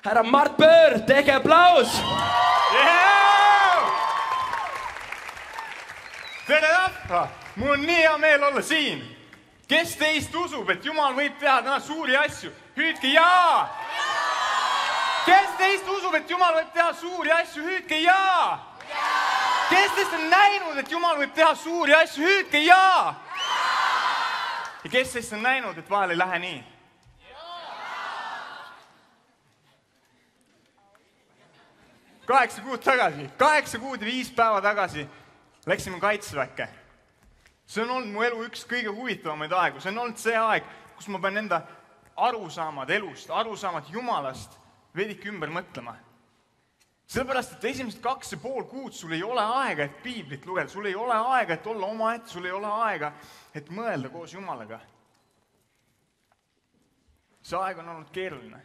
härra Mart Pöör, tehke aplaus! Tere rahva! Mul on nii hea meel olla siin. Kes teist usub, et Jumal võib teha täna suuri asju? Hüüdke jaa! Kes teist usub, et Jumal võib teha suuri asju? Hüüdke jaa! Kes teist on näinud, et Jumal võib teha suuri asju? Hüüdke jaa! Ja kes teist on näinud, et vahel ei lähe nii? Kaheksa kuud ja 5 päeva tagasi läksime kaitseväkke. See on olnud mu elu üks kõige huvitavamaid aegu. See on olnud see aeg, kus ma pean enda arusaamad elust, arusaamad Jumalast vedike ümber mõtlema. Sellepärast, et esimesed 2,5 kuud sul ei ole aega, et piiblit lugeda, sul ei ole aega, et olla omaette, sul ei ole aega, et mõelda koos Jumalaga. See aeg on olnud keeruline.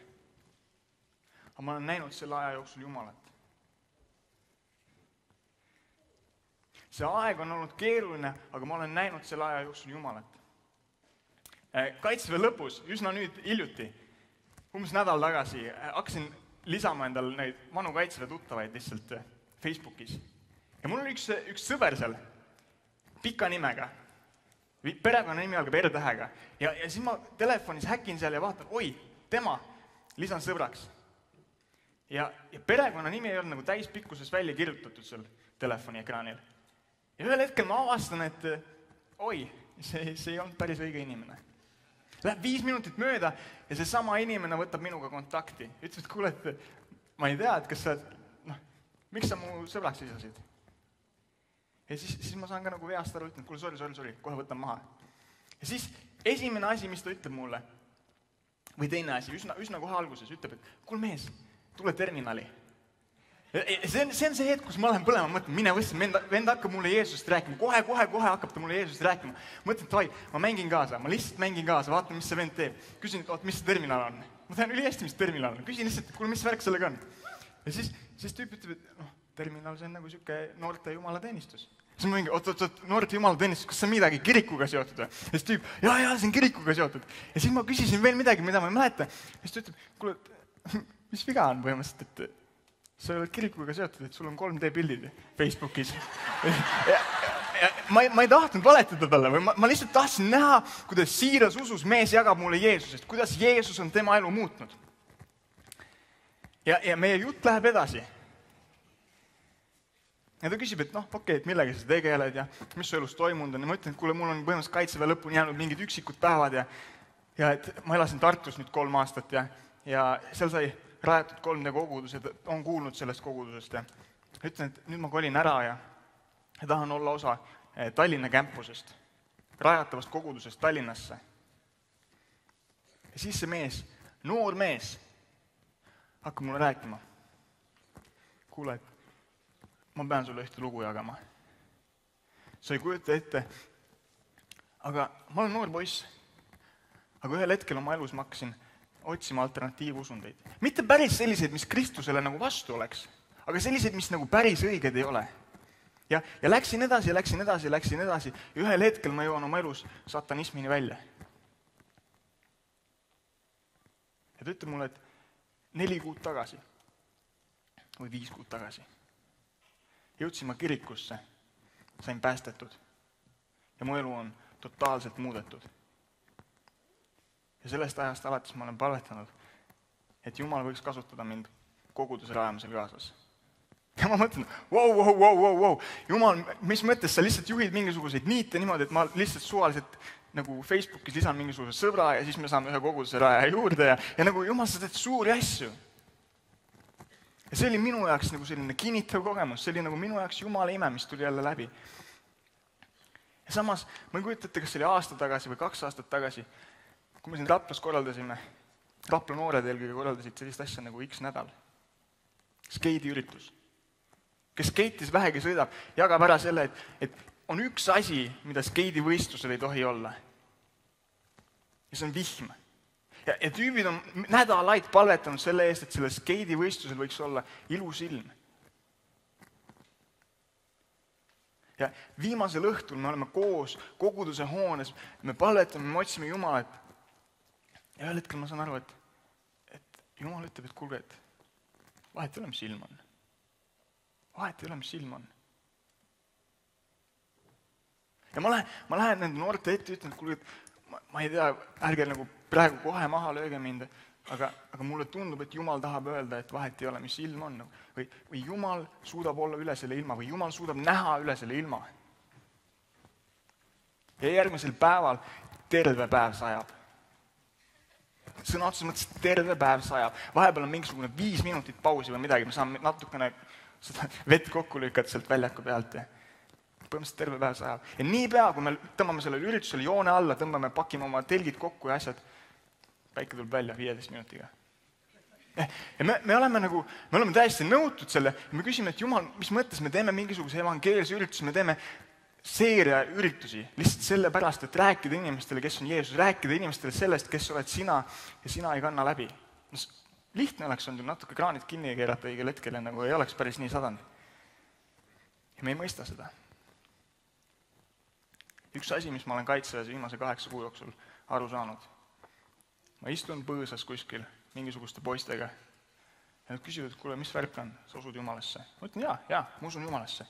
Aga ma olen näinud selle aja jooksul Jumalat. See aeg on olnud keeruline, aga ma olen näinud selle aja jooksul Jumalat. Kaitseväe lõpus, üsna nüüd hiljuti, umbes nädal tagasi, hakkasin lisama endal neid vanu kaitseväe tuttavaid lihtsalt Facebookis. Ja mul oli üks sõber seal, pika nimega. Perekonna nimi algab R-tähega. Ja siis ma telefonis häkin seal ja vaatan, oi, tema, lisan sõbraks. Ja perekonna nimi ei olnud nagu täispikkuses välja kirjutatud seal telefoni ekraanil. Ja ühel hetkel ma avastan, et oi, see ei olnud päris õige inimene. Läheb 5 minutit mööda ja see sama inimene võtab minuga kontakti. Ütles, et kuule, et ma ei tea, et kas sa, miks sa mu sõbraks lisasid? Ja siis ma saan ka nagu veast aru, ütlen, et kuule, sorry, kohe võtan maha. Ja siis esimene asi, mis ta ütleb mulle, või teine asi, üsna kohe alguses ütleb, et kuule mees, tule terminali. See on see hetk, kus ma olen põlema, mõtlen, mine võssin, vend hakkab mulle Jeesusest rääkima, kohe hakkab ta mulle Jeesusest rääkima. Mõtlen, et ma mängin kaasa, ma lihtsalt mängin kaasa, vaatan, mis see vend teeb. Küsin, mis see terminal on. Ma tean üli hästi, mis terminal on. Küsin lihtsalt, kuule, mis värk sellega on. Ja siis tüüp ütleb, et terminal see on nagu siuke noorte jumalateenistus. Siis ma mingi, oot, noorte jumalateenistus, kas see on midagi kirikuga seotud või? Ja siis tüüp, jaa, see on kirikuga seotud. Ja siis ma küsisin veel midagi, mida ma ei mäleta. Ja siis ta ütleb, kuule, mis viga on põhimõtteliselt, et sa oled kirikuga seotud, et sul on 3D pildid Facebookis. Ma ei tahtnud valetada talle, või ma lihtsalt tahtsin näha, kuidas siiras usus mees jagab mulle Jeesusest, kuidas Jeesus on tema elu muutnud. Ja meie jutt läheb edasi. Ja ta küsib, et okei, et millega sa tegeled ja mis su elus toimunud on. Ja ma ütlen, et kuule, mul on põhimõtteliselt kaitseväe lõpuni jäänud mingid üksikud päevad ja et ma elasin Tartus nüüd 3 aastat ja seal sai rajatud 3D kogudused, on kuulnud sellest kogudusest ja ütlen, et nüüd ma kolin ära ja tahan olla osa Tallinna campusest, rajatavast kogudusest Tallinnasse. Ja siis see mees, noor mees, hakkab mulle rääkima. Kuule, et ma pean sulle ühte lugu jagama. Sa ei kujuta ette, aga ma olen noor poiss, aga ühel hetkel oma elus ma hakkasin otsima alternatiivusundeid. Mitte päris selliseid, mis Kristusele nagu vastu oleks, aga selliseid, mis nagu päris õiged ei ole. Ja läksin edasi. Ja ühel hetkel ma jõuan oma elus satanismini välja. Ja ta ütleb mulle, et 4 kuud tagasi või 5 kuud tagasi jõudsin ma kirikusse, sain päästetud ja mu elu on totaalselt muudetud. Ja sellest ajast alates ma olen palvetanud, et Jumal võiks kasutada mind koguduse rajamisel kaasas. Ja ma mõtlen, wow, Jumal, mis mõttes sa lihtsalt juhid mingisuguseid niite niimoodi, et ma lihtsalt suvaliselt nagu Facebookis lisan mingisuguse sõbra ja siis me saame ühe koguduse raja juurde ja nagu Jumal, sa teed suuri asju. Ja see oli minu jaoks nagu selline kinnitav kogemus, see oli nagu minu jaoks Jumala ime, mis tuli jälle läbi. Ja samas, ma ei kujutate, kas see oli aasta tagasi või 2 aastat tagasi, kui me siin Raplas korraldasime, Rapla noored eelkõige korraldasid sellist asja nagu X nädal. Skeidiüritus. Kes skeitis vähegi sõidab, jagab ära selle, et on üks asi, mida skeidivõistlusel ei tohi olla. Ja see on vihm. Ja tüübid on nädalaid palvetanud selle eest, et selle skeidivõistlusel võiks olla ilus ilm. Ja viimasel õhtul me oleme koos koguduse hoones, me palvetame, me otsime Jumalat. Ja ühel hetkel ma saan aru, et Jumal ütleb, et kuulge, et vahet ei ole, mis ilm on. Vahet ei ole, mis ilm on. Ja ma lähen nende noorte ette ja ütlen, et kuulge, et ma ei tea, ärge nagu praegu kohe maha lööge mind, aga mulle tundub, et Jumal tahab öelda, et vahet ei ole, mis ilm on. Või Jumal suudab olla üle selle ilma või Jumal suudab näha üle selle ilma. Ja järgmisel päeval terve päev sajab. Sõna otseses mõttes terve päev sajab. Vahepeal on mingisugune 5 minutit pausi või midagi, me saame natukene seda vett kokku lükata sealt väljaku pealt. Põhimõtteliselt terve päev sajab. Ja niipea, kui me tõmbame sellele üritusele joone alla, tõmbame, pakime oma telgid kokku ja asjad, päike tuleb välja 15 minutiga. Ja me oleme täiesti nõutud selle ja me küsime, et Jumal, mis mõttes me teeme mingisuguse evangeelse ürituse, me teeme seeria üritusi lihtsalt sellepärast, et rääkida inimestele, kes on Jeesus, rääkida inimestele sellest, kes oled sina ja sina ei kanna läbi. Lihtne oleks olnud ju natuke kraanid kinni keerata õigel hetkel, nagu ei oleks päris nii sadanud. Ja me ei mõista seda. Üks asi, mis ma olen kaitseväes viimase 8 kuu jooksul aru saanud. Ma istun põõsas kuskil mingisuguste poistega ja nad küsivad, et kuule, mis värk on, sa usud Jumalasse? Ma ütlen, jaa, ma usun Jumalasse.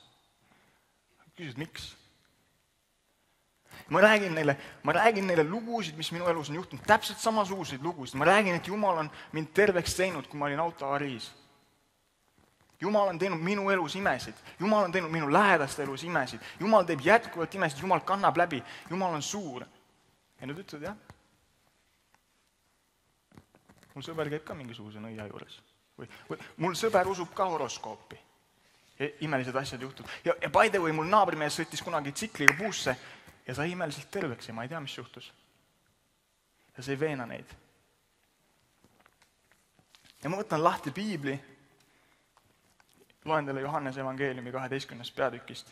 Küsivad, miks? Ma räägin neile lugusid, mis minu elus on juhtunud, täpselt samasuguseid lugusid. Ma räägin, et Jumal on mind terveks teinud, kui ma olin autoavariis. Jumal on teinud minu elus imesid. Jumal on teinud minu lähedaste elus imesid. Jumal teeb jätkuvalt imesid, Jumal kannab läbi. Jumal on suur. Ja nad ütlevad, jah. Mul sõber käib ka mingisuguse nõia juures. Või mul sõber usub ka horoskoopi. Ja imelised asjad juhtuvad. Ja by the way, mul naabrimees sõitis kunagi tsikliga puusse ja sai imeliselt terveks ja ma ei tea, mis juhtus. Ja see ei veena neid. Ja ma võtan lahti piibli, loen teile Johannese evangeeliumi 12. peatükist.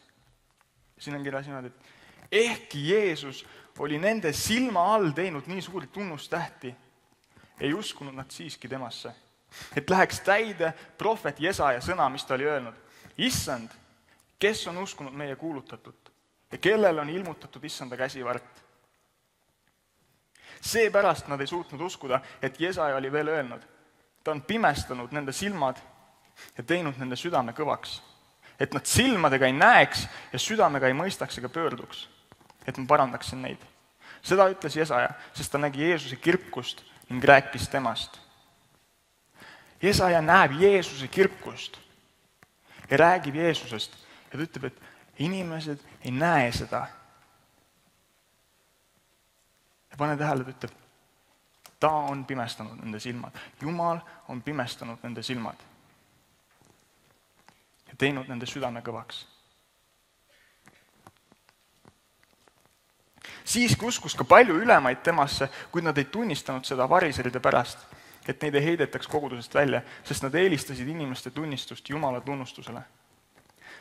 Siin on kirjas niimoodi, et ehkki Jeesus oli nende silma all teinud nii suuri tunnustähti, ei uskunud nad siiski temasse. Et läheks täide prohvet Jesaja sõna, mis ta oli öelnud. Issand, kes on uskunud meie kuulutatut ja kellel on ilmutatud Issanda käsivart. Seepärast nad ei suutnud uskuda, et Jesaja oli veel öelnud. Ta on pimestanud nende silmad ja teinud nende südame kõvaks. Et nad silmadega ei näeks ja südamega ei mõistaks ega pöörduks. Et ma parandaksin neid. Seda ütles Jesaja, sest ta nägi Jeesuse kirkust ning rääkis temast. Jesaja näeb Jeesuse kirkust ja räägib Jeesusest ja ta ütleb, et inimesed ei näe seda. Ja pane tähele, ta ütleb, ta on pimestanud nende silmad. Jumal on pimestanud nende silmad ja teinud nende südame kõvaks. Siiski uskus ka palju ülemaid temasse, kuid nad ei tunnistanud seda variseride pärast, et neid ei heidetaks kogudusest välja, sest nad eelistasid inimeste tunnistust Jumala tunnustusele.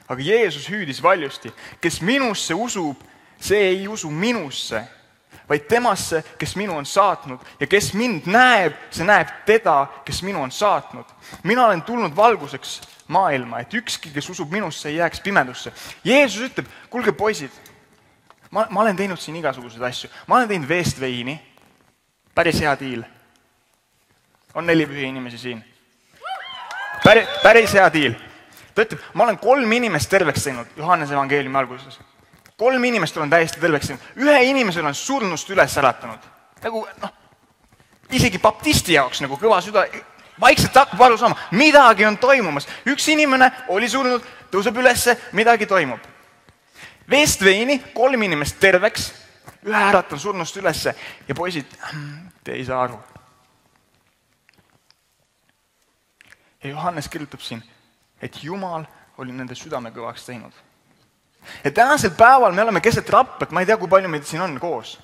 Aga Jeesus hüüdis valjusti, kes minusse usub, see ei usu minusse, vaid temasse, kes minu on saatnud ja kes mind näeb, see näeb teda, kes minu on saatnud. Mina olen tulnud valguseks maailma, et ükski, kes usub minusse, ei jääks pimedusse. Jeesus ütleb, kuulge poisid, ma olen teinud siin igasuguseid asju. Ma olen teinud veest veini. Päris hea diil. On 4 pühi inimesi siin. Päris hea diil. Ta ütleb, ma olen 3 inimest terveks teinud Johannese evangeeliumi alguses. 3 inimest olen täiesti terveks teinud. 1 inimesel on surnust üles äratanud. Nagu, isegi baptisti jaoks nagu kõva süda. Vaikselt hakkab aru saama. Midagi on toimumas. 1 inimene oli surnud, tõuseb ülesse, midagi toimub. Veest veini, 3 inimest terveks, 1 äratan surnust ülesse ja poisid, te ei saa aru. Ja Johannes kirjutab siin, et Jumal oli nende südame kõvaks teinud. Ja tänasel päeval me oleme keset Raplat, ma ei tea, kui palju meid siin on koos.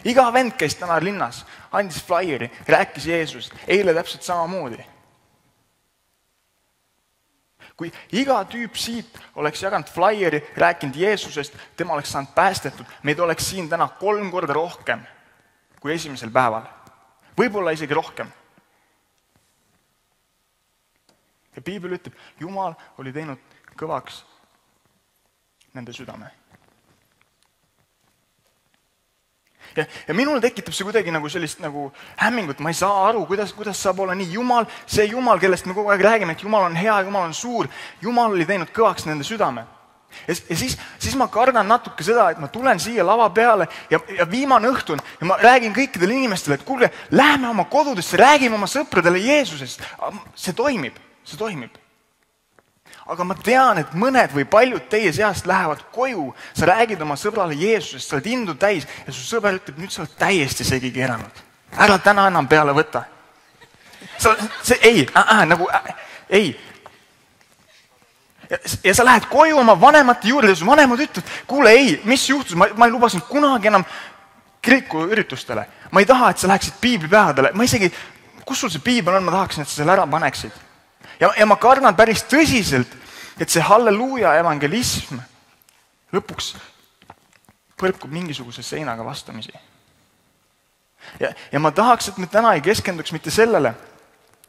Iga vend käis täna linnas, andis flyeri, rääkis Jeesusest, eile täpselt samamoodi. Kui iga tüüp siit oleks jaganud flyeri, rääkinud Jeesusest, tema oleks saanud päästetud, meid oleks siin täna 3 korda rohkem kui esimesel päeval. Võib-olla isegi rohkem. Ja piibel ütleb, Jumal oli teinud kõvaks nende südame. Ja minul tekitab see kuidagi nagu sellist nagu hämmingut, ma ei saa aru, kuidas saab olla nii. See Jumal, kellest me kogu aeg räägime, et Jumal on hea, Jumal on suur, Jumal oli teinud kõvaks nende südame. Ja siis ma kardan natuke seda, et ma tulen siia lava peale ja viimane õhtun ja ma räägin kõikidele inimestele, et kuulge, lähme oma kodudesse, räägime oma sõpradele Jeesusest. See toimib. Aga ma tean, et mõned või paljud teie seast lähevad koju, sa räägid oma sõbrale Jeesusest, sa oled indu täis ja su sõber ütleb, nüüd sa oled täiesti segi keeranud. Ära täna enam peale võta. Ei. Ja sa lähed koju oma vanemate juurde ja su vanemad ütlevad, kuule ei, mis juhtus, ma ei luba sind kunagi enam kirikuüritustele. Ma ei taha, et sa läheksid piiblipäevadele. Ma isegi, kus sul see piibel on, ma tahaksin, et sa selle ära paneksid. Ja ma kardan päris tõsiselt, et see halleluuja evangelism lõpuks põrkub mingisuguse seinaga vastamisi. Ja ma tahaks, et me täna ei keskenduks mitte sellele,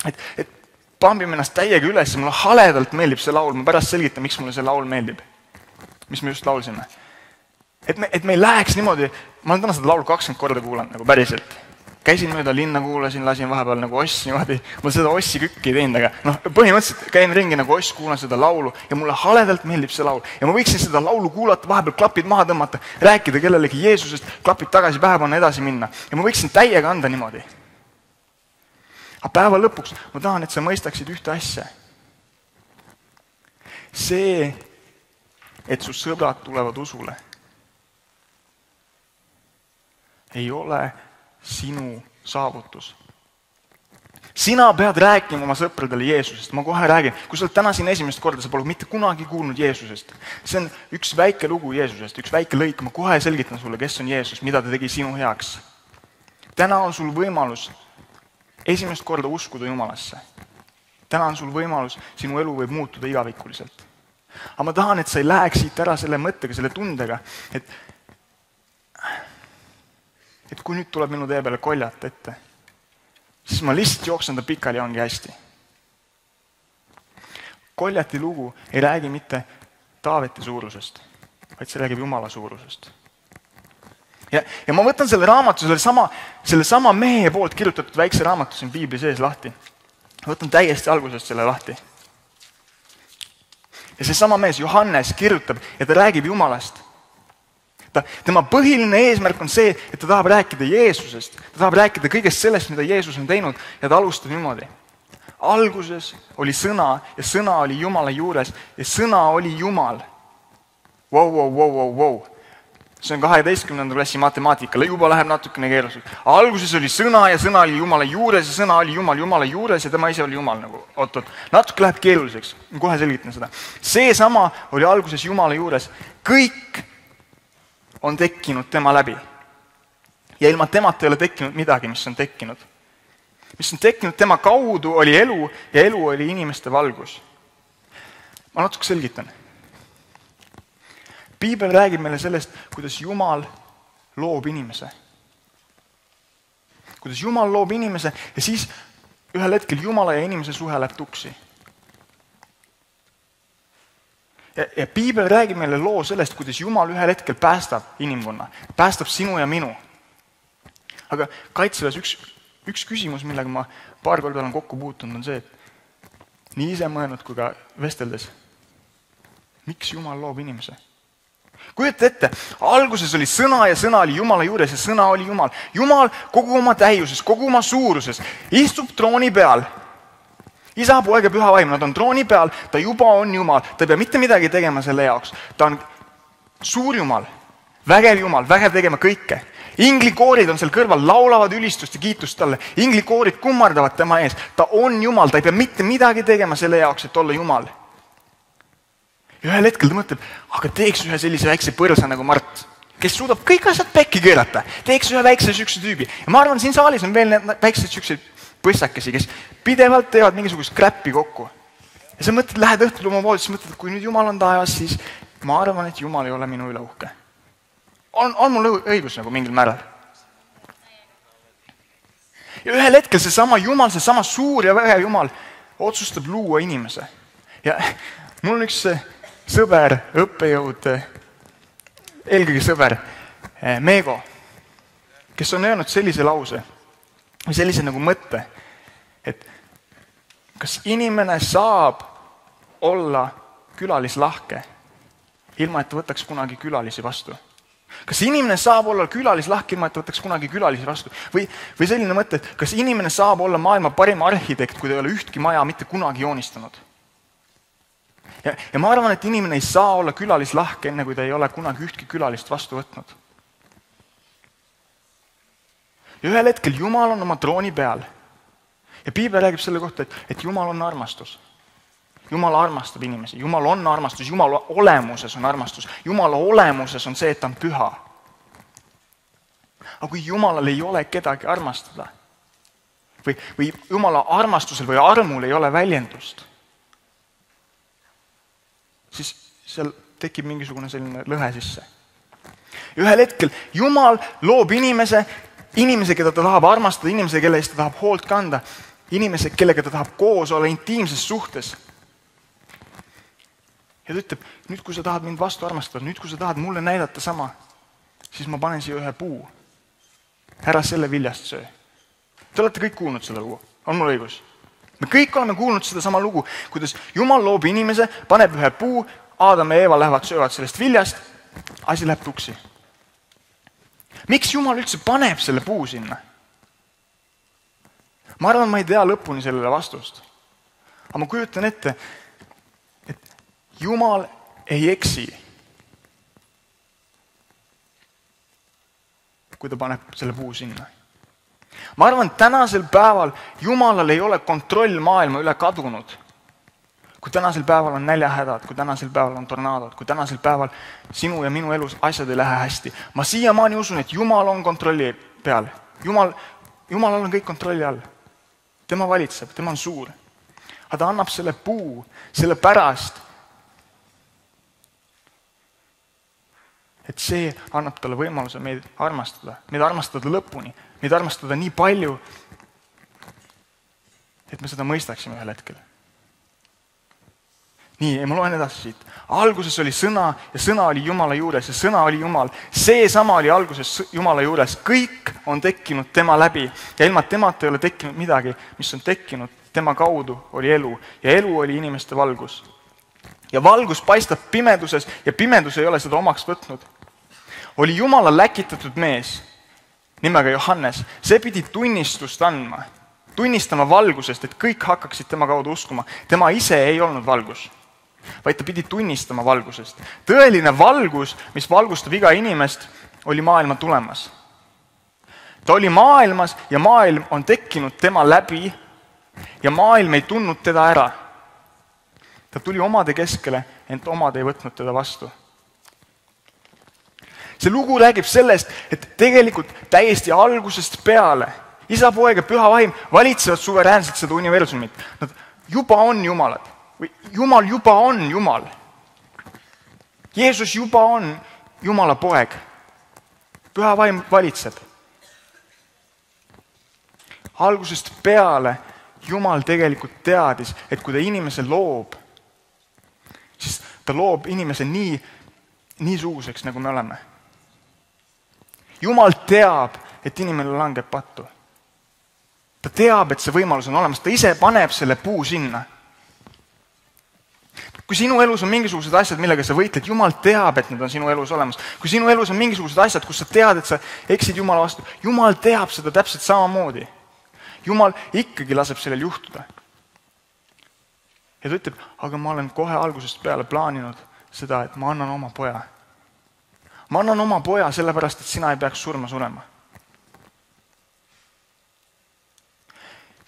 et pambime ennast täiega üles ja mulle haledalt meeldib see laul, ma pärast selgitan, miks mulle see laul meeldib, mis me just laulsime. Et me ei läheks niimoodi, ma olen täna seda laulu 20 korda kuulanud nagu päriselt. Käisin mööda linna, kuulasin, lasin vahepeal nagu Oss niimoodi. Ma seda Ossi kükki ei teinud, aga põhimõtteliselt käin ringi nagu Oss, kuulan seda laulu ja mulle haledalt meeldib see laul. Ja ma võiksin seda laulu kuulata, vahepeal klapid maha tõmmata, rääkida kellelegi Jeesusest, klapid tagasi pähe panna, edasi minna. Ja ma võiksin täiega anda niimoodi. Aga päeva lõpuks ma tahan, et sa mõistaksid ühte asja. See, et su sõbrad tulevad usule, ei ole sinu saavutus. Sina pead rääkima oma sõpradele Jeesusest. Ma kohe räägin, kui sa oled täna siin esimest korda, sa pole mitte kunagi kuulnud Jeesusest. See on üks väike lugu Jeesusest, üks väike lõik. Ma kohe selgitan sulle, kes on Jeesus, mida ta tegi sinu heaks. Täna on sul võimalus esimest korda uskuda Jumalasse. Täna on sul võimalus, sinu elu võib muutuda igavikuliselt. Aga ma tahan, et sa ei läheks siit ära selle mõttega, selle tundega, et kui nüüd tuleb minu tee peale koljat ette, siis ma lihtsalt jooksen ta pikali ja ongi hästi. Koljati lugu ei räägi mitte Taaveti suurusest, vaid see räägib Jumala suurusest. Ja ma võtan selle raamatu, selle sama mehe poolt kirjutatud väikse raamatu siin Piibli sees lahti. Võtan täiesti algusest selle lahti. Ja see sama mees Johannes kirjutab ja ta räägib Jumalast. Tema põhiline eesmärk on see, et ta tahab rääkida Jeesusest. Ta tahab rääkida kõigest sellest, mida Jeesus on teinud ja ta alustab niimoodi. Alguses oli sõna ja sõna oli Jumala juures ja sõna oli Jumal. Wow. See on 12. klassi matemaatikale, juba läheb natukene keeruliseks. Alguses oli sõna ja sõna oli Jumala juures ja sõna oli Jumala juures ja tema ise oli Jumal. Natuke läheb keeruliseks, ma kohe selgitan seda. Seesama oli alguses Jumala juures. Kõik on tekkinud tema läbi. Ja ilma temata ei ole tekkinud midagi, mis on tekkinud. Mis on tekkinud tema kaudu oli elu ja elu oli inimeste valgus. Ma natuke selgitan. Piibel räägib meile sellest, kuidas Jumal loob inimese. Kuidas Jumal loob inimese ja siis ühel hetkel Jumala ja inimese suhe läheb tuksi. Ja Piibel räägib meile loo sellest, kuidas Jumal ühel hetkel päästab inimkonna, päästab sinu ja minu. Aga Kaitseväes üks küsimus, millega ma paar korda olen kokku puutunud, on see, et nii ise mõelnud kui ka vesteldes, miks Jumal loob inimese? Kujute ette, alguses oli sõna ja sõna oli Jumala juures ja sõna oli Jumal. Jumal kogu oma täiuses, kogu oma suuruses istub trooni peal. Isa, poeg ja püha vaim, nad on trooni peal, ta juba on Jumal, ta ei pea mitte midagi tegema selle jaoks. Ta on suur Jumal, vägev tegema kõike. Inglikoorid on seal kõrval, laulavad ülistust ja kiitust talle. Inglikoorid kummardavad tema ees. Ta on Jumal, ta ei pea mitte midagi tegema selle jaoks, et olla Jumal. Ja ühel hetkel ta mõtleb, aga teeks ühe sellise väikse põrsa nagu Mart, kes suudab kõik asjad pekki keerata. Teeks ühe väikse sükse tüübi. Ja ma arvan, siin saalis on veel need väiksed sükseid põssakesi, kes pidevalt teevad mingisugust kräppi kokku. Ja sa mõtled, lähed õhtul oma voodis, mõtled, et kui nüüd Jumal on taevas, siis ma arvan, et Jumal ei ole minu üle uhke. On mul õigus nagu mingil määral? Ja ühel hetkel seesama Jumal, seesama suur ja vägev Jumal otsustab luua inimese. Ja mul on üks sõber, õppejõud, eelkõige sõber, Meego. kes on öelnud sellise lause või sellise nagu mõtte, et kas inimene saab olla külalislahke, ilma et ta võtaks kunagi külalisi vastu? Kas inimene saab olla külalislahke, ilma et ta võtaks kunagi külalisi vastu? Või selline mõte, et kas inimene saab olla maailma parim arhitekt, kui ta ei ole ühtki maja mitte kunagi joonistanud? Ja ma arvan, et inimene ei saa olla külalislahke, enne kui ta ei ole kunagi ühtki külalist vastu võtnud. Ja ühel hetkel Jumal on oma trooni peal. Ja Piibel räägib selle kohta, et Jumal on armastus. Jumal armastab inimesi, Jumal on armastus, Jumala olemuses on armastus. Jumala olemuses on see, et ta on püha. Aga kui Jumalal ei ole kedagi armastada, või Jumala armastusel või armul ei ole väljendust, siis seal tekib mingisugune selline lõhe sisse. Ühel hetkel Jumal loob inimese, keda ta tahab armastada, inimese, kelle eest ta tahab hoolt kanda, inimese, kellega ta tahab koos olla intiimses suhtes. Ja ta ütleb, nüüd kui sa tahad mind vastu armastada, nüüd kui sa tahad mulle näidata sama, siis ma panen siia ühe puu. Ära selle viljast söö. Te olete kõik kuulnud seda lugu, on mul õigus? Me kõik oleme kuulnud seda sama lugu, kuidas Jumal loob inimese, paneb ühe puu, Aadam ja Eeva lähevad söövad sellest viljast, asi läheb tuksi. Miks Jumal üldse paneb selle puu sinna? Ma arvan, ma ei tea lõpuni sellele vastust. Aga ma kujutan ette, et Jumal ei eksi, kui ta paneb selle puu sinna. Ma arvan, et tänasel päeval Jumalal ei ole kontroll maailma üle kadunud. Kui tänasel päeval on näljahädad, kui tänasel päeval on tornaadod, kui tänasel päeval sinu ja minu elus asjad ei lähe hästi. Ma siiamaani usun, et Jumal on kontrolli peal. Jumalal on kõik kontrolli all. Tema valitseb, tema on suur. Aga ta annab selle puu, selle pärast, et see annab talle võimaluse meid armastada lõpuni, meid armastada nii palju, et me seda mõistaksime ühel hetkel. Nii, ma loen edasi siit. Alguses oli sõna ja sõna oli Jumala juures ja sõna oli Jumal. Seesama oli alguses Jumala juures. Kõik on tekkinud tema läbi ja ilma temata ei ole tekkinud midagi, mis on tekkinud. Tema kaudu oli elu ja elu oli inimeste valgus. Ja valgus paistab pimeduses ja pimedus ei ole seda omaks võtnud. Oli Jumala läkitatud mees nimega Johannes. See pidi tunnistust andma, tunnistama valgusest, et kõik hakkaksid tema kaudu uskuma. Tema ise ei olnud valgus, vaid ta pidi tunnistama valgusest. Tõeline valgus, mis valgustab iga inimest, oli maailma tulemas. Ta oli maailmas ja maailm on tekkinud tema läbi ja maailm ei tundnud teda ära. Ta tuli omade keskele, ent omad ei võtnud teda vastu. See lugu räägib sellest, et tegelikult täiesti algusest peale Isa, Poeg ja Püha Vaim valitsevad suveräänselt seda universumit. Nad juba on Jumalad. Või Jumal juba on Jumal. Jeesus juba on Jumala Poeg. Püha Vaim valitseb. Algusest peale Jumal tegelikult teadis, et kui ta inimese loob, siis ta loob inimese niisuguseks, nagu me oleme. Jumal teab, et inimene langeb pattu. Ta teab, et see võimalus on olemas. Ta ise paneb selle puu sinna. Kui sinu elus on mingisugused asjad, millega sa võitled, Jumal teab, et need on sinu elus olemas. Kui sinu elus on mingisugused asjad, kus sa tead, et sa eksid Jumala vastu, Jumal teab seda täpselt samamoodi. Jumal ikkagi laseb sellel juhtuda. Ja ta ütleb, aga ma olen kohe algusest peale plaaninud seda, et ma annan oma poja. Ma annan oma poja sellepärast, et sina ei peaks surema.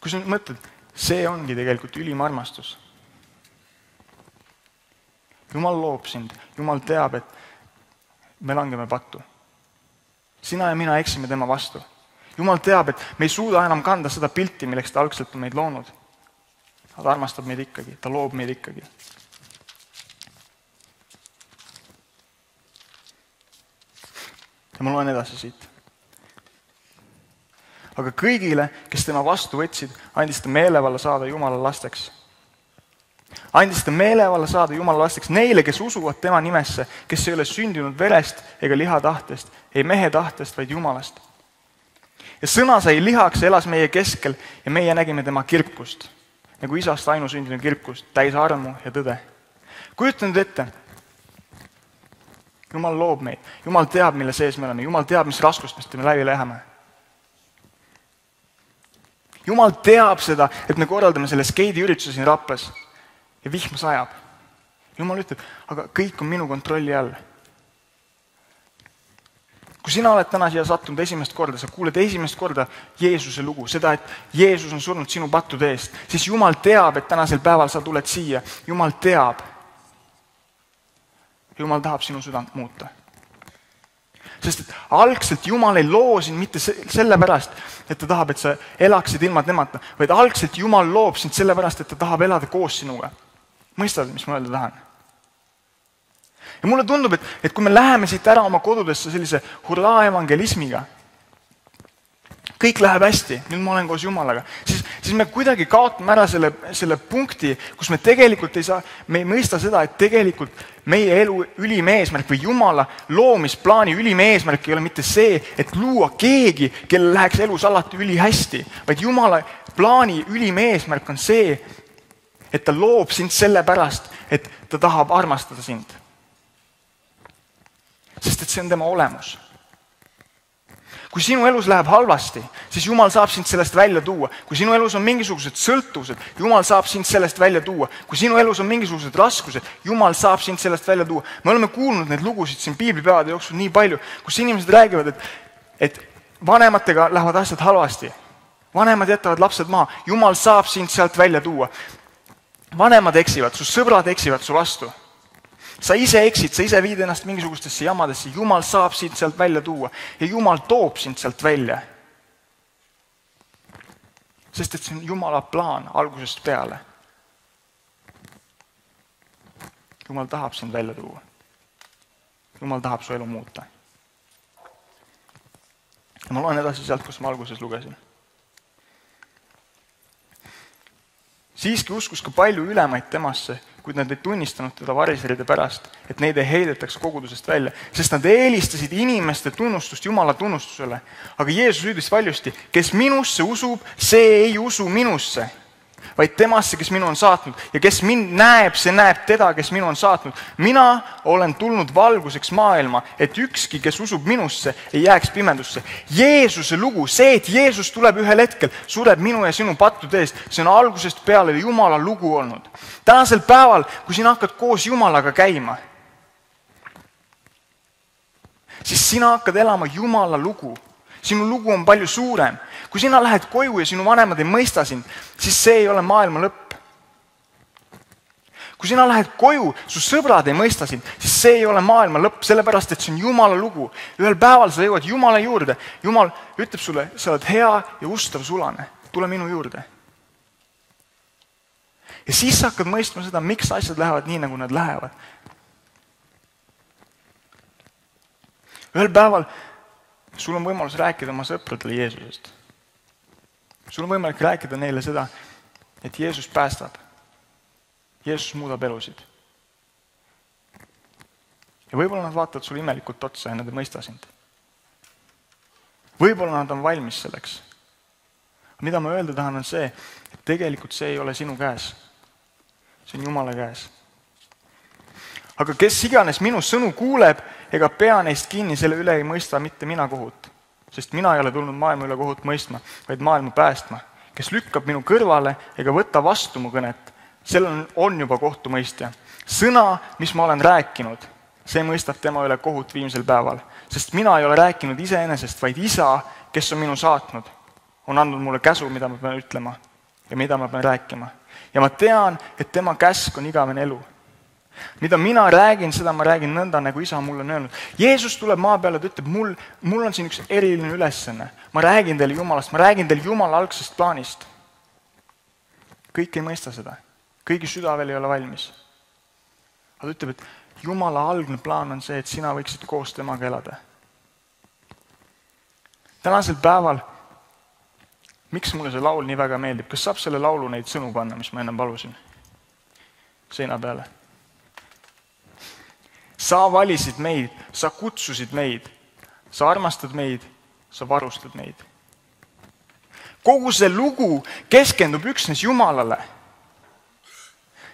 Kui sa mõtled, see ongi tegelikult ülim armastus. Jumal loob sind, Jumal teab, et me langeme pattu. Sina ja mina eksime tema vastu. Jumal teab, et me ei suuda enam kanda seda pilti, milleks ta algselt on meid loonud. Ta armastab meid ikkagi, ta loob meid ikkagi. Ja ma loen edasi siit. Aga kõigile, kes tema vastu võtsid, andis ta meelevalla saada Jumala lasteks. Andis ta meelevalla saada Jumala lasteks neile, kes usuvad tema nimesse, kes ei ole sündinud verest ega liha tahtest, ei mehe tahtest, vaid Jumalast. ja sõna sai lihaks ja elas meie keskel ja meie nägime tema kirkust, nagu isast ainusündinu kirkust, täis armu ja tõde. Kujuta nüüd ette, Jumal loob meid, Jumal teab, mille sees me oleme, Jumal teab, mis raskustest me läbi läheme. Jumal teab seda, et me korraldame selle skeidiürituse siin Raplas ja vihma sajab. Jumal ütleb, aga kõik on minu kontrolli all. Kui sina oled täna siia sattunud esimest korda, sa kuuled esimest korda Jeesuse lugu, seda, et Jeesus on surnud sinu pattude eest, siis Jumal teab, et tänasel päeval sa tuled siia. Jumal teab. Jumal tahab sinu südant muuta. Sest et algselt Jumal ei loo sind mitte sellepärast, et ta tahab, et sa elaksid ilma temata, vaid algselt Jumal loob sind sellepärast, et ta tahab elada koos sinuga. Mõistad, mis ma öelda tahan? Ja mulle tundub, et kui me läheme siit ära oma kodudesse sellise hurraa evangelismiga, kõik läheb hästi, nüüd ma olen koos Jumalaga, siis me kuidagi kaotame ära selle punkti, kus me tegelikult me ei mõista seda, et tegelikult meie elu ülim eesmärk või Jumala loomisplaani ülim eesmärk ei ole mitte see, et luua keegi, kellel läheks elus alati ülihästi, vaid Jumala plaani ülim eesmärk on see, et ta loob sind sellepärast, et ta tahab armastada sind. Sest et see on tema olemus. Kui sinu elus läheb halvasti, siis Jumal saab sind sellest välja tuua. Kui sinu elus on mingisugused sõltuvused, Jumal saab sind sellest välja tuua. Kui sinu elus on mingisugused raskused, Jumal saab sind sellest välja tuua. Me oleme kuulnud neid lugusid siin piiblipäevade jooksul nii palju, kus inimesed räägivad, et vanematega lähevad asjad halvasti. Vanemad jätavad lapsed maha. Jumal saab sind sealt välja tuua. Vanemad eksivad, su sõbrad eksivad su vastu. Sa ise eksid, sa ise viid ennast mingisugustesse jamadesse, Jumal saab sind sealt välja tuua ja Jumal toob sind sealt välja. Sest et see on Jumala plaan algusest peale. Jumal tahab sind välja tuua. Jumal tahab su elu muuta. Ja ma loen edasi sealt, kus ma alguses lugesin. Siiski uskus ka palju ülemaid temasse, kuid nad ei tunnistanud teda variseride pärast, et neid ei heidetaks kogudusest välja, sest nad eelistasid inimeste tunnustust Jumala tunnustusele. Aga Jeesus ütles valjusti, kes minusse usub, see ei usu minusse, vaid temasse, kes minu on saatnud. Ja kes mind näeb, see näeb teda, kes minu on saatnud. Mina olen tulnud valguseks maailma, et ükski, kes usub minusse, ei jääks pimendusse. Jeesuse lugu, see, et Jeesus tuleb ühel hetkel, sureb minu ja sinu pattude eest, see on algusest peale Jumala lugu olnud. Tänasel päeval, kui sina hakkad koos Jumalaga käima, siis sina hakkad elama Jumala lugu. Sinu lugu on palju suurem. Kui sina lähed koju ja sinu vanemad ei mõista sind, siis see ei ole maailma lõpp. Kui sina lähed koju, su sõbrad ei mõista sind, siis see ei ole maailma lõpp, sellepärast et see on Jumala lugu. Ühel päeval sa jõuad Jumala juurde. Jumal ütleb sulle, sa oled hea ja ustav sulane. Tule minu juurde. Ja siis sa hakkad mõistma seda, miks asjad lähevad nii, nagu nad lähevad. Ühel päeval sul on võimalus rääkida oma sõpradele Jeesusest. Sul on võimalik rääkida neile seda, et Jeesus päästab. Jeesus muudab elusid. Ja võib-olla nad vaatavad sulle imelikult otsa ja nad ei mõista sind. Võib-olla nad on valmis selleks. Mida ma öelda tahan on see, et tegelikult see ei ole sinu käes. See on Jumala käes. Aga kes iganes minu sõnu kuuleb ega pea neist kinni, selle üle ei mõista mitte mina kohut. Sest mina ei ole tulnud maailma üle kohut mõistma, vaid maailma päästma. Kes lükkab minu kõrvale ega võta vastu mu kõnet, sellel on juba kohtumõistja. Sõna, mis ma olen rääkinud, see mõistab tema üle kohut viimsel päeval. Sest mina ei ole rääkinud iseenesest, vaid Isa, kes on minu saatnud, on andnud mulle käsu, mida ma pean ütlema ja mida ma pean rääkima. Ja ma tean, et tema käsk on igavene elu. Mida mina räägin, seda ma räägin nõnda, nagu Isa mulle on öelnud. Jeesus tuleb maa peale, ta ütleb, mul on siin üks eriline ülesanne. Ma räägin teile Jumalast, ma räägin teile Jumala algsest plaanist. Kõik ei mõista seda. Kõigi süda veel ei ole valmis. Aga ta ütleb, et Jumala algne plaan on see, et sina võiksid koos temaga elada. Tänasel päeval, miks mulle see laul nii väga meeldib? Kas saab selle laulu neid sõnu panna, mis ma ennem palusin? Seina peale. Sa valisid meid, sa kutsusid meid, sa armastad meid, sa varustad meid. kogu see lugu keskendub üksnes Jumalale.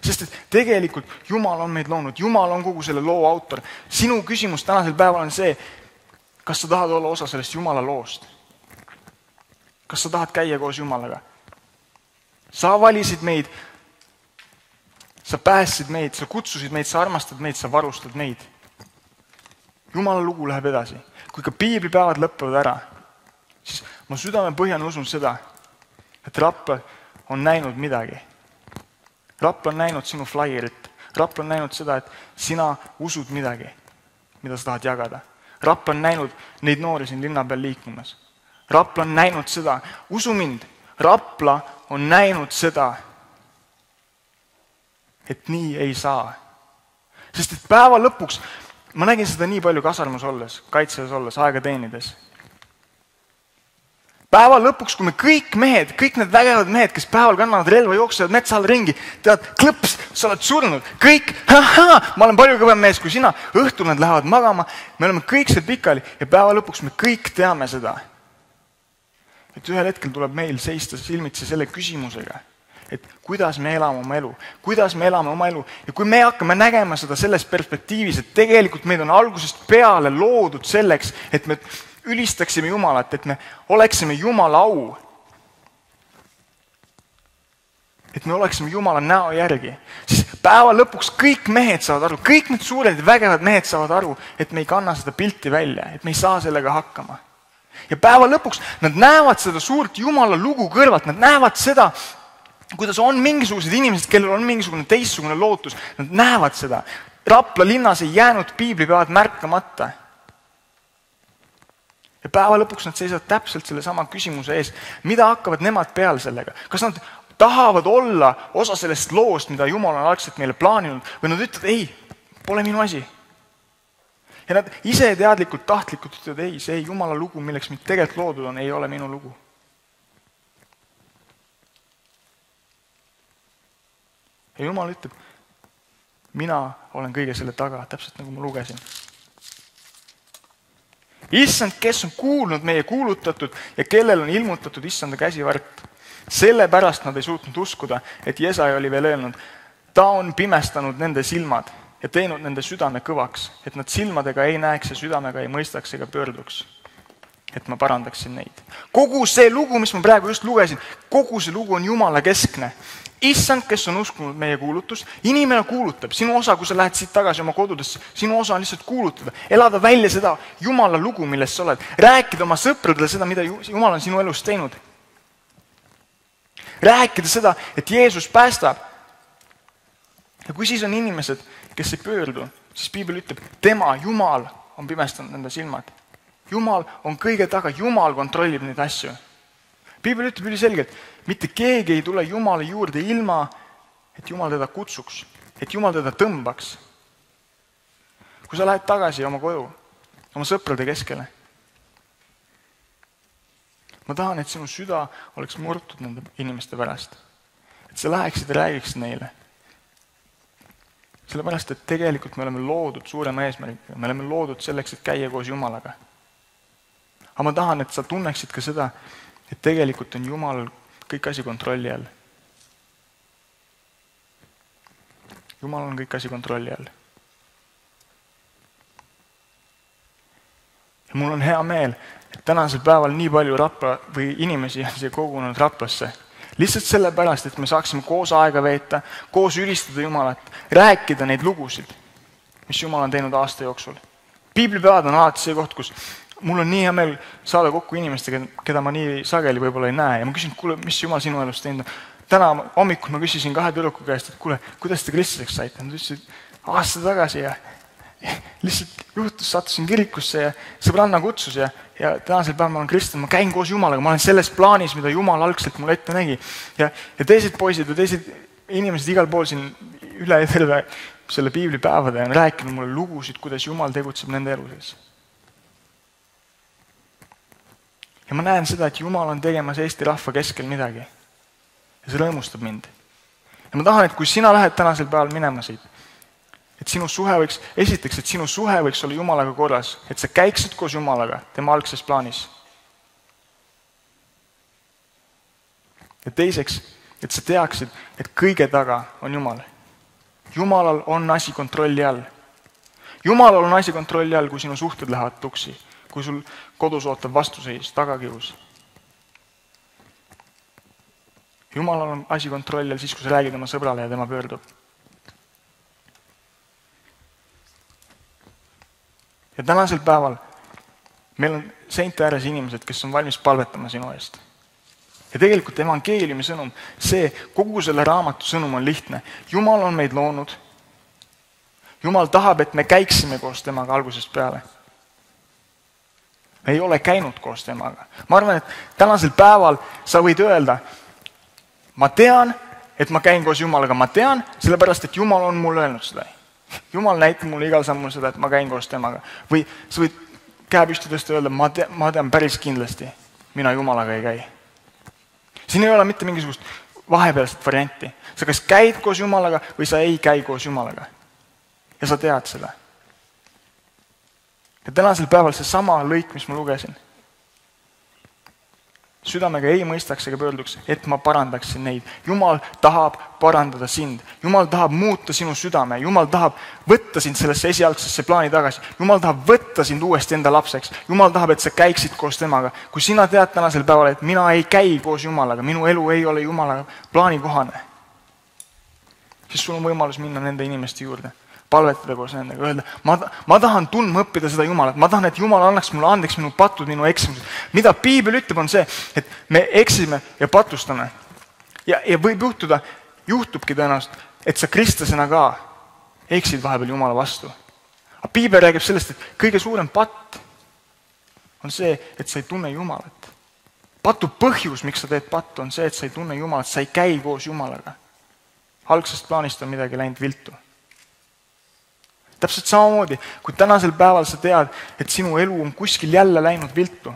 Sest et tegelikult Jumal on meid loonud, Jumal on kogu selle loo autor. Sinu küsimus tänasel päeval on see, kas sa tahad olla osa sellest Jumala loost? Kas sa tahad käia koos Jumalaga? Sa valisid meid, sa päästsid meid, sa kutsusid meid, sa armastad meid, sa varustad meid. Jumala lugu läheb edasi. Kui ka piiblipäevad lõppevad ära, siis ma südame põhjana usun seda, et Rapla on näinud midagi. Rapla on näinud sinu flaierit. Rapla on näinud seda, et sina usud midagi, mida sa tahad jagada. Rapla on näinud neid noori siin linna peal liikumas. Rapla on näinud seda, usu mind, Rapla on näinud seda, et nii ei saa. Sest et päeva lõpuks, ma nägin seda nii palju kasarmus olles, kaitseväes olles, aega teenides. Päeva lõpuks, kui me kõik mehed, kõik need vägevad mehed, kes päeval kannavad relva, jooksevad metsa all ringi, tead, klõps, sa oled surnud, kõik, ma olen palju kõvem mees kui sina, õhtul nad lähevad magama, me oleme kõik seal pikali ja päeva lõpuks me kõik teame seda. Et ühel hetkel tuleb meil seista silmitsi selle küsimusega, et kuidas me elame oma elu ja kui me hakkame nägema seda selles perspektiivis, et tegelikult meid on algusest peale loodud selleks, et me ülistaksime Jumalat, et me oleksime Jumala au, et me oleksime Jumala näo järgi, siis päeva lõpuks kõik mehed saavad aru, kõik need suured vägevad mehed saavad aru, et me ei kanna seda pilti välja, et me ei saa sellega hakkama. Ja päeva lõpuks nad näevad seda suurt Jumala lugu kõrvalt, nad näevad seda, kuidas on mingisugused inimesed, kellel on mingisugune teistsugune lootus, nad näevad seda. Rapla linnas ei jäänud piiblipäevad märkamata. Ja päeva lõpuks nad seisavad täpselt selle sama küsimuse ees. Mida hakkavad nemad peale sellega? Kas nad tahavad olla osa sellest loost, mida Jumal on algselt meile plaaninud, või nad ütlevad, ei, pole minu asi. Ja nad ise teadlikult, tahtlikult ütlevad, ei, see Jumala lugu, milleks mind tegelikult loodud on, ei ole minu lugu. Ja Jumal ütleb, mina olen kõige selle taga, täpselt nagu ma lugesin. Issand, kes on kuulnud meie kuulutatud ja kellel on ilmutatud Issanda käsivart. Sellepärast nad ei suutnud uskuda, et Jesai oli veel öelnud, ta on pimestanud nende silmad ja teinud nende südame kõvaks, et nad silmadega ei näeks ja südamega ei mõistaks ega pöörduks, et ma parandaksin neid. Kogu see lugu, mis ma praegu just lugesin, kogu see lugu on Jumala keskne. Issand, kes on uskunud meie kuulutust, inimene kuulutab. Sinu osa, kui sa lähed siit tagasi oma kodudesse, sinu osa on lihtsalt kuulutada. Elada välja seda Jumala lugu, millest sa oled. Rääkida oma sõpradele seda, mida Jumal on sinu elus teinud. Rääkida seda, et Jeesus päästab. Ja kui siis on inimesed, kes ei pöördu, siis Piibel ütleb, tema, Jumal, on pimestanud nende silmad. Jumal on kõige taga, Jumal kontrollib neid asju. Piibel ütleb üliselgelt, mitte keegi ei tule Jumala juurde ilma, et Jumal teda kutsuks, et Jumal teda tõmbaks. Kui sa lähed tagasi oma koju, oma sõprade keskele, ma tahan, et sinu süda oleks murtud nende inimeste pärast. Et sa läheksid ja räägiksid neile. Sellepärast, et tegelikult me oleme loodud suurema eesmärgiga. Me oleme loodud selleks, et käia koos Jumalaga. Aga ma tahan, et sa tunneksid ka seda, et tegelikult on Jumal kõik asi kontrolli all. Jumal on kõik asi kontrolli all. Ja mul on hea meel, et tänasel päeval nii palju Rapla või inimesi on siia kogunud Raplasse. Lihtsalt sellepärast, et me saaksime koos aega veeta, koos ülistada Jumalat, rääkida neid lugusid, mis Jumal on teinud aasta jooksul. Piiblipäevad on alati see koht, kus mul on nii hea meel saada kokku inimestega, keda ma nii sageli võib-olla ei näe. Ja ma küsin, kuule, mis Jumal sinu elust teinud? Täna hommikul ma küsisin 2 tüdruku käest, et kuule, kuidas te kristlaseks saite? Nad ütlesid aasta tagasi ja lihtsalt juhtus, sattusin kirikusse ja sõbranna kutsus ja tänasel päeval ma olen kristlan, ma käin koos Jumalaga, ma olen selles plaanis, mida Jumal algselt mulle ette nägi. Ja teised poisid või teised inimesed igal pool siin üle terve selle piiblipäevade on rääkinud mulle lugusid, kuidas Jumal tegutseb nende eluses. Ja ma näen seda, et Jumal on tegemas Eesti rahva keskel midagi. Ja see rõõmustab mind. Ja ma tahan, et kui sina lähed tänasel päeval minema siit, et sinu suhe võiks, esiteks, et sinu suhe võiks olla Jumalaga korras, et sa käiksid koos Jumalaga tema algses plaanis. Ja teiseks, et sa teaksid, et kõige taga on Jumal. Jumalal on asi kontrolli all. Jumalal on asi kontrolli all, kui sinu suhted lähevad tuksi, kui sul kodus ootab vastuseis, tagakius. Jumalal on asi kontrolli all siis, kui sa räägid oma sõbrale ja tema pöördub. Ja tänasel päeval meil on seinte ääres inimesed, kes on valmis palvetama sinu eest. Ja tegelikult evangeeliumi sõnum, kogu selle raamatu sõnum on lihtne. Jumal on meid loonud. Jumal tahab, et me käiksime koos temaga algusest peale. Me ei ole käinud koos temaga. Ma arvan, et tänasel päeval sa võid öelda, ma tean, et ma käin koos Jumalaga. Ma tean, sellepärast, et Jumal on mulle öelnud seda. Jumal näitab mulle igal sammul seda, et ma käin koos temaga. Või sa võid käe püsti tõsta ja öelda, ma tean päris kindlasti, mina Jumalaga ei käi. Siin ei ole mitte mingisugust vahepealset varianti. Sa kas käid koos Jumalaga või sa ei käi koos Jumalaga. Ja sa tead seda. Ja tänasel päeval see sama lõik, mis ma lugesin. Südamega ei mõistaks ega pöörduks, et ma parandaksin neid. Jumal tahab parandada sind. Jumal tahab muuta sinu südame. Jumal tahab võtta sind sellesse esialgsesse plaani tagasi. Jumal tahab võtta sind uuesti enda lapseks. Jumal tahab, et sa käiksid koos temaga. Kui sina tead tänasel päeval, et mina ei käi koos Jumalaga, minu elu ei ole Jumala plaani kohane, siis sul on võimalus minna nende inimeste juurde. Palvetada koos nendega, öelda, ma tahan tundma õppida seda Jumalat, ma tahan, et Jumal annaks mulle andeks minu patud, minu eksimused. Mida Piibel ütleb, on see, et me eksime ja patustame. Ja võib juhtubki tõenäoliselt, et sa kristlasena ka eksid vahepeal Jumala vastu. Aga Piibel räägib sellest, et kõige suurem patt on see, et sa ei tunne Jumalat. Patu põhjus, miks sa teed pattu, on see, et sa ei tunne Jumalat, sa ei käi koos Jumalaga. Algsest plaanist on midagi läinud viltu. Täpselt samamoodi, kui tänasel päeval sa tead, et sinu elu on kuskil jälle läinud viltu.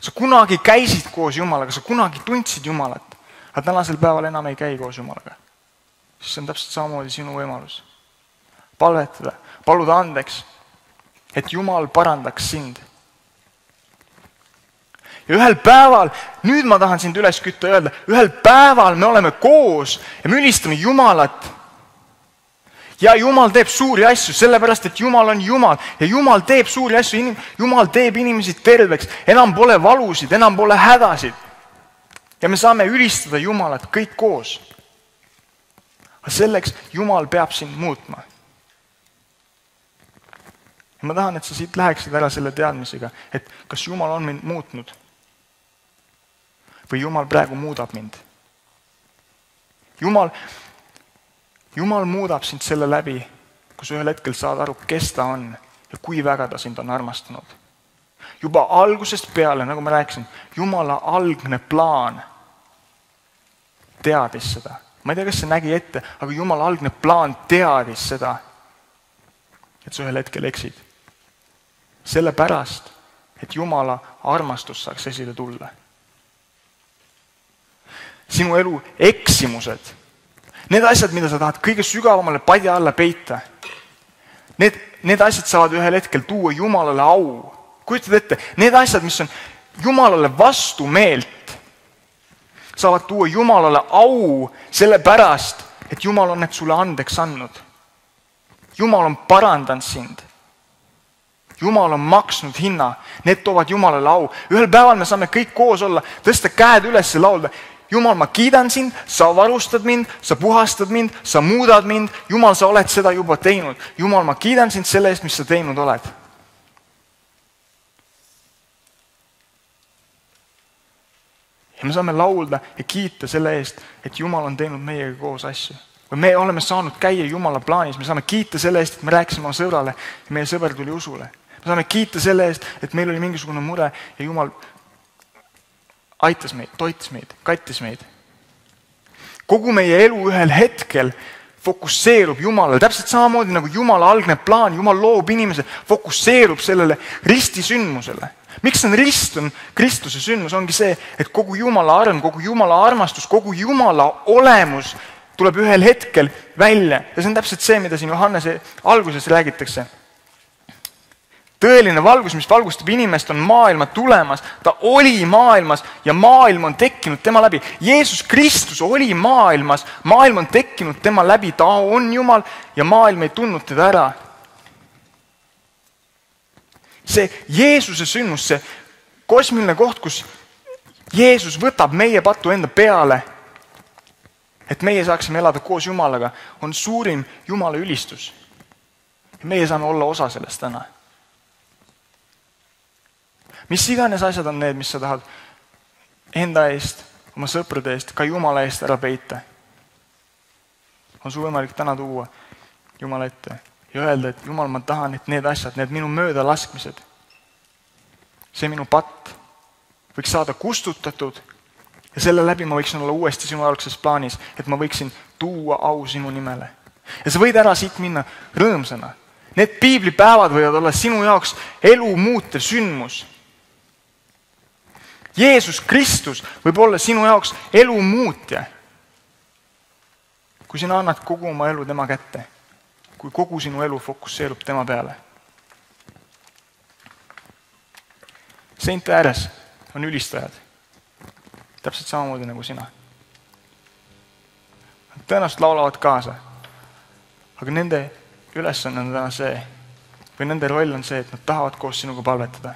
Sa kunagi käisid koos Jumalaga, sa kunagi tundsid Jumalat, aga tänasel päeval enam ei käi koos Jumalaga. Siis see on täpselt samamoodi sinu võimalus. Palvetada, paluda andeks, et Jumal parandaks sind. Ja ühel päeval, nüüd ma tahan sind üles kütta ja öelda, ühel päeval me oleme koos ja me ülistame Jumalat. Ja Jumal teeb suuri asju, sellepärast, et Jumal on Jumal. Ja Jumal teeb suuri asju, Jumal teeb inimesi terveks. Enam pole valusid, enam pole hädasid. Ja me saame ülistada Jumalat kõik koos. Aga selleks Jumal peab sind muutma. Ja ma tahan, et sa siit läheksid ära selle teadmisega, et kas Jumal on mind muutnud või Jumal praegu muudab mind. Jumal muudab sind selle läbi, kus ühel hetkel saad aru, kes ta on ja kui väga ta sind on armastanud. Juba algusest peale, nagu ma rääkisin, Jumala algne plaan teadis seda. Ma ei tea, kas see nägi ette, aga Jumala algne plaan teadis seda, et sa ühel hetkel eksid. Sellepärast, et Jumala armastus saaks esile tulla. Sinu elu eksimused, need asjad, mida sa tahad kõige sügavamale padja alla peita, need asjad saavad ühel hetkel tuua Jumalale au. Kujutad ette, need asjad, mis on Jumalale vastu meelt, saavad tuua Jumalale au sellepärast, et Jumal on need sulle andeks andnud. Jumal on parandanud sind. Jumal on maksnud hinna. Need toovad Jumalale au. Ühel päeval me saame kõik koos olla, tõsta käed üles ja laulda. Jumal, ma kiidan sind, sa varustad mind, sa puhastad mind, sa muudad mind. Jumal, sa oled seda juba teinud. Jumal, ma kiidan sind selle eest, mis sa teinud oled. Ja me saame laulda ja kiita selle eest, et Jumal on teinud meiega koos asju. Või me oleme saanud käia Jumala plaanis. Me saame kiita selle eest, et me rääkisime oma sõbrale ja meie sõber tuli usule. Me saame kiita selle eest, et meil oli mingisugune mure ja Jumal aitas meid, toitis meid, kattis meid. Kogu meie elu ühel hetkel fokusseerub Jumalale. Täpselt samamoodi nagu Jumala algne plaan, Jumal loob inimese, fokusseerub sellele ristisündmusele. Miks on rist on Kristuse sündmus? Ongi see, et kogu Jumala arm, kogu Jumala armastus, kogu Jumala olemus tuleb ühel hetkel välja. Ja see on täpselt see, mida siin Johannese alguses räägitakse. tõeline valgus, mis valgustab inimest, on maailma tulemas. Ta oli maailmas ja maailm on tekkinud tema läbi. Jeesus Kristus oli maailmas, maailm on tekkinud tema läbi. Ta on Jumal ja maailm ei tundnud teda ära. See Jeesuse sünnus, see kosmiline koht, kus Jeesus võtab meie patu enda peale, et meie saaksime elada koos Jumalaga, on suurim Jumala ülistus. Ja meie saame olla osa sellest täna. Mis iganes asjad on need, mis sa tahad enda eest, oma sõprade eest, ka Jumala eest ära peita, on sul võimalik täna tuua Jumala ette ja öelda, et Jumal, ma tahan, et need asjad, need minu möödalaskmised, see minu patt võiks saada kustutatud ja selle läbi ma võiksin olla uuesti sinu algses plaanis, et ma võiksin tuua au sinu nimele. Ja sa võid ära siit minna rõõmsana. Need piiblipäevad võivad olla sinu jaoks elu muutev sündmus. Jeesus Kristus võib olla sinu jaoks elu muutja. Kui sina annad kogu oma elu tema kätte, kui kogu sinu elu fokusseerub tema peale. Seinte ääres on ülistajad, täpselt samamoodi nagu sina. Nad tõenäoliselt laulavad kaasa, aga nende ülesanne on täna see, või nende roll on see, et nad tahavad koos sinuga palvetada.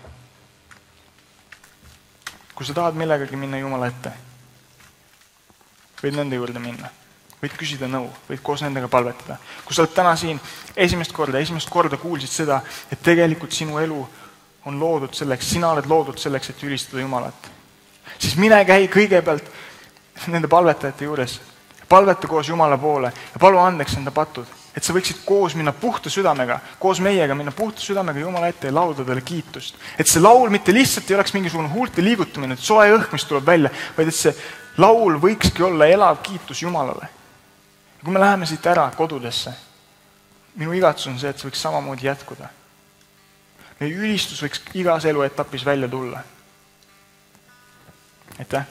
Kui sa tahad millegagi minna Jumala ette, võid nende juurde minna, võid küsida nõu, võid koos nendega palvetada. Kui sa oled täna siin esimest korda kuulsid seda, et tegelikult sinu elu on loodud selleks, sina oled loodud selleks, et ülistada Jumalat, siis mine käi kõigepealt nende palvetajate juures, palveta koos Jumala poole ja palu andeks enda patud, et sa võiksid koos minna puhta südamega, koos meiega minna puhta südamega Jumala ette ja laulda talle kiitust. Et see laul mitte lihtsalt ei oleks mingisugune huulte liigutamine, et soe õhk, mis tuleb välja, vaid et see laul võikski olla elav kiitus Jumalale. Ja kui me läheme siit ära kodudesse, minu igatsus on see, et see võiks samamoodi jätkuda. Meie ülistus võiks igas eluetapis välja tulla. Aitäh!